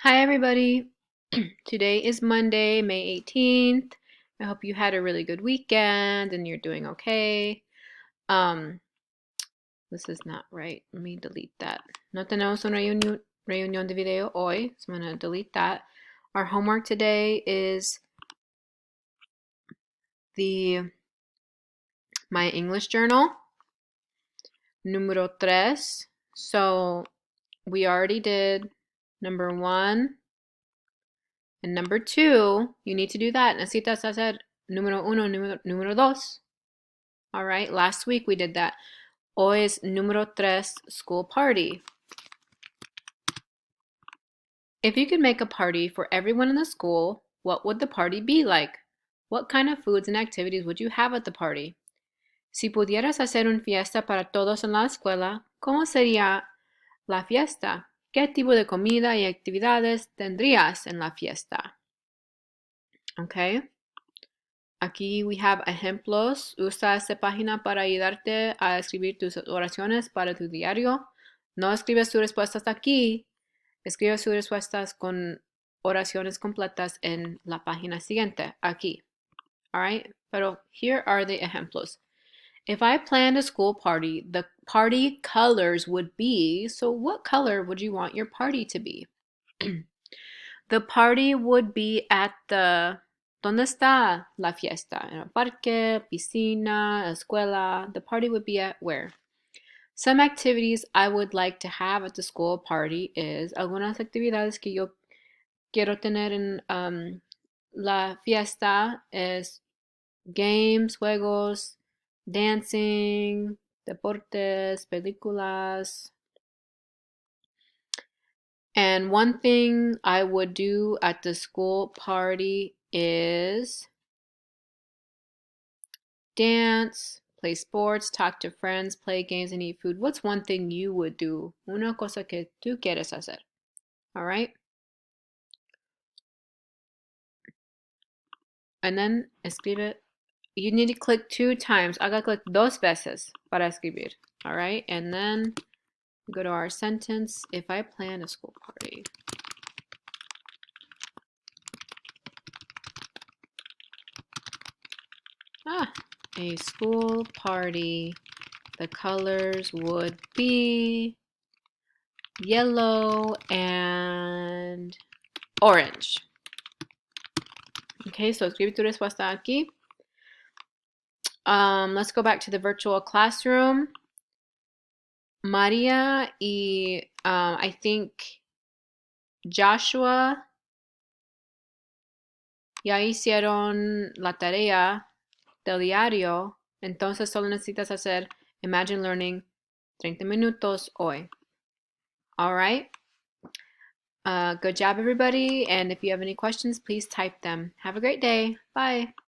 Hi, everybody. Today is Monday, May 18th. I hope you had a really good weekend and you're doing okay. Um, this is not right. Let me delete that. No tenemos una reunión de video hoy, so I'm going to delete that. Our homework today is my English journal, número 3. So we already did number 1 and number 2. You need to do that. Necesitas hacer número 1, número 2. All right, last week we did that. Hoy es número 3, school party. If you could make a party for everyone in the school, what would the party be like? What kind of foods and activities would you have at the party? Si pudieras hacer una fiesta para todos en la escuela, ¿cómo sería la fiesta? ¿Qué tipo de comida y actividades tendrías en la fiesta? Okay. Aquí we have ejemplos. Usa esta página para ayudarte a escribir tus oraciones para tu diario. No escribes tus respuestas aquí. Escribe sus respuestas con oraciones completas en la página siguiente, aquí. All right? Pero here are the ejemplos. If I planned a school party, the party colors would be, so what color would you want your party to be? The party would be at the, ¿dónde está la fiesta? En el parque, piscina, escuela. The party would be at where? Some activities I would like to have at the school party is algunas actividades que yo quiero tener en la fiesta es games, juegos, dancing, deportes, películas. And one thing I would do at the school party is dance, play sports, talk to friends, play games, and eat food. What's one thing you would do? Una cosa que tú quieres hacer. All right? And then escribe. You need to click 2 times. Haga click 2 veces para escribir. All right? And then go to our sentence. If I plan a school party. A school party. The colors would be yellow and orange. Okay, so escribe tu respuesta aquí. Let's go back to the virtual classroom. Maria y I think Joshua ya hicieron la tarea del diario, entonces solo necesitas hacer Imagine Learning 30 minutos hoy. All right? Good job, everybody. And if you have any questions, please type them. Have a great day. Bye.